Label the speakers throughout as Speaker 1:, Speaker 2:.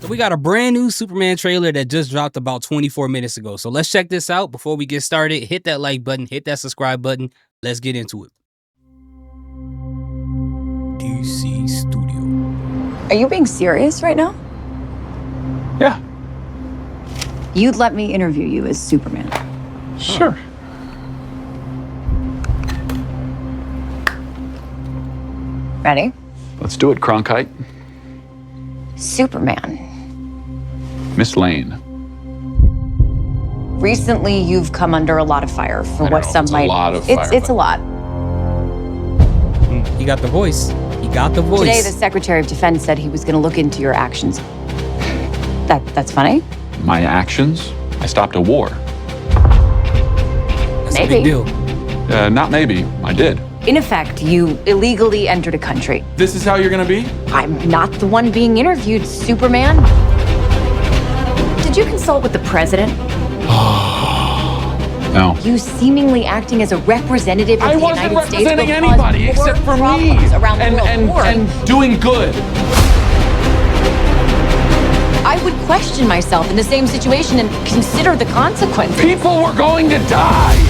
Speaker 1: So we got a brand new Superman trailer that just dropped about 24 minutes ago. So let's check this out. Before we get started, hit that like button, hit that subscribe button. Let's get into it. DC Studio.
Speaker 2: Are you being serious right now?
Speaker 3: Yeah,
Speaker 2: You'd let me interview you as Superman.
Speaker 3: sure.
Speaker 2: Ready?
Speaker 3: Let's do it, Cronkite.
Speaker 2: Superman.
Speaker 3: Miss Lane.
Speaker 2: Recently, you've come under a lot of fire for
Speaker 3: I don't
Speaker 2: what
Speaker 3: know if
Speaker 2: some
Speaker 3: it's a
Speaker 2: might.
Speaker 3: lot of
Speaker 2: it's
Speaker 3: fire,
Speaker 2: it's a
Speaker 3: but-
Speaker 2: lot.
Speaker 1: He got the voice. He got the voice.
Speaker 2: Today, the Secretary of Defense said he was going to look into your actions. That's funny.
Speaker 3: My actions? I stopped a war.
Speaker 1: That's a big
Speaker 2: maybe.
Speaker 1: deal.
Speaker 3: Not maybe. I did.
Speaker 2: In effect, you illegally entered a country.
Speaker 3: This is how you're gonna be?
Speaker 2: I'm not the one being interviewed, Superman. Did you consult with the president?
Speaker 3: No.
Speaker 2: You seemingly acting as a representative of
Speaker 3: I
Speaker 2: the
Speaker 3: wasn't
Speaker 2: United States
Speaker 3: representing
Speaker 2: will
Speaker 3: anybody
Speaker 2: cause more
Speaker 3: except for me.
Speaker 2: problems around the world.
Speaker 3: And,
Speaker 2: More.
Speaker 3: and doing good.
Speaker 2: I would question myself in the same situation and consider the consequences.
Speaker 3: People were going to die.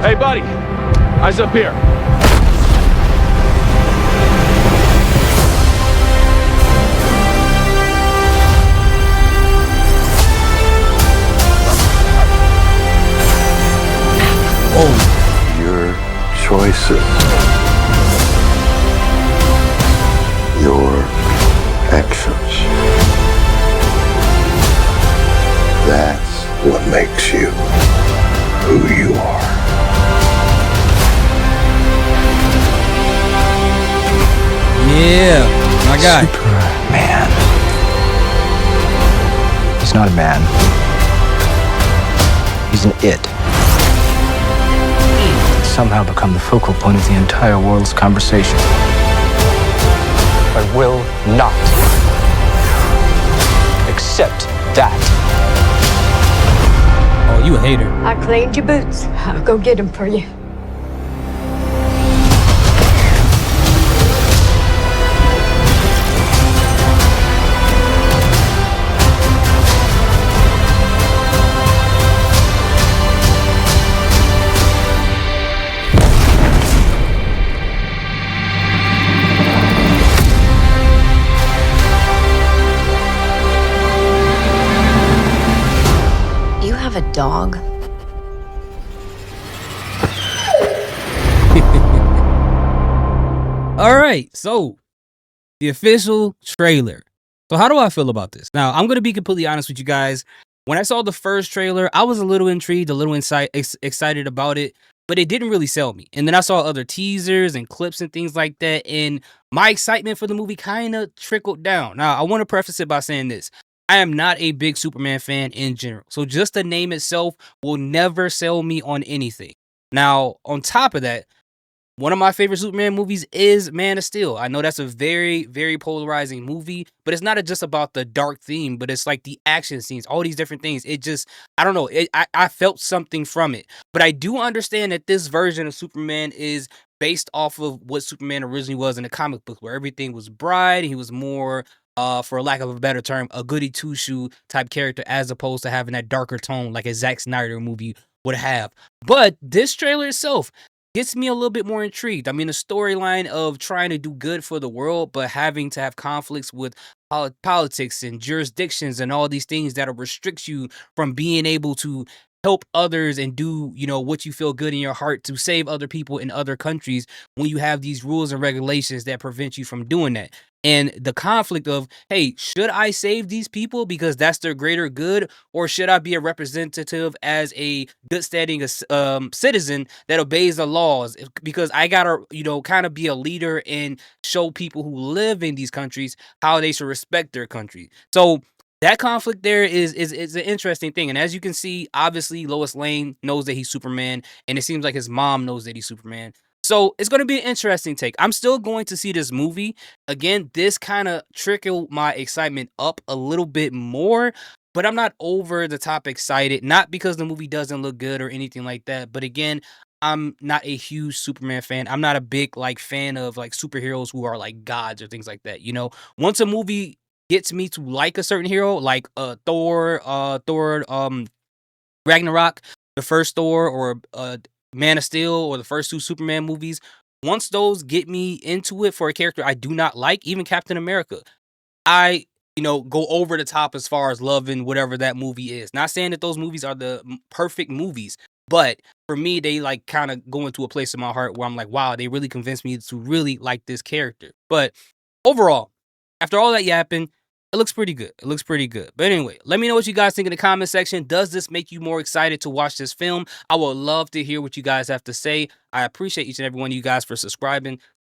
Speaker 3: Hey, buddy. Eyes up here.
Speaker 4: Your choices, your actions. That's what makes you who you are.
Speaker 1: Yeah, my guy.
Speaker 5: Superman. He's not a man. He's an it. He's somehow become the focal point of the entire world's conversation. I will not accept that.
Speaker 1: Oh, you a hater.
Speaker 6: I cleaned your boots. I'll go get them for you.
Speaker 2: You have a dog?
Speaker 1: All right, so the official trailer. So how do I feel about this? Now, I'm going to be completely honest with you guys. When I saw the first trailer, I was a little intrigued, a little excited about it, but it didn't really sell me. And then I saw other teasers and clips and things like that, and my excitement for the movie kind of trickled down. Now, I want to preface it by saying this. I am not a big Superman fan in general, so just the name itself will never sell me on anything. Now, on top of that, one of my favorite Superman movies is Man of Steel. I know that's a very, very polarizing movie, but it's not just about the dark theme, but it's like the action scenes, all these different things. It just, I don't know, I felt something from it. But I do understand that this version of Superman is based off of what Superman originally was in the comic book, where everything was bright. He was more, for lack of a better term, a goody two-shoe type character, as opposed to having that darker tone like a Zack Snyder movie would have. But this trailer itself gets me a little bit more intrigued. I mean, the storyline of trying to do good for the world, but having to have conflicts with politics and jurisdictions and all these things that'll restrict you from being able to help others and do, what you feel good in your heart to save other people in other countries when you have these rules and regulations that prevent you from doing that. And the conflict of, hey, should I save these people because that's their greater good, or should I be a representative as a good standing citizen that obeys the laws? Because I gotta, kind of be a leader and show people who live in these countries how they should respect their country. So that conflict there is an interesting thing. And as you can see, obviously Lois Lane knows that he's Superman, and it seems like his mom knows that he's Superman. So it's going to be an interesting take. I'm still going to see this movie. Again, this kind of trickled my excitement up a little bit more, but I'm not over the top excited, not because the movie doesn't look good or anything like that, but again, I'm not a huge Superman fan. I'm not a big like fan of like superheroes who are like gods or things like that. You know, once a movie gets me to like a certain hero, like Thor, Ragnarok, the first Thor, or Man of Steel, or the first two Superman movies. Once those get me into it for a character I do not like, even Captain America, I go over the top as far as loving whatever that movie is. Not saying that those movies are the perfect movies, but for me, they like kind of go into a place in my heart where I'm like, wow, they really convinced me to really like this character. But overall, after all that yapping, it looks pretty good. It looks pretty good. But anyway, let me know what you guys think in the comment section. Does this make you more excited to watch this film? I would love to hear what you guys have to say. I appreciate each and every one of you guys for subscribing.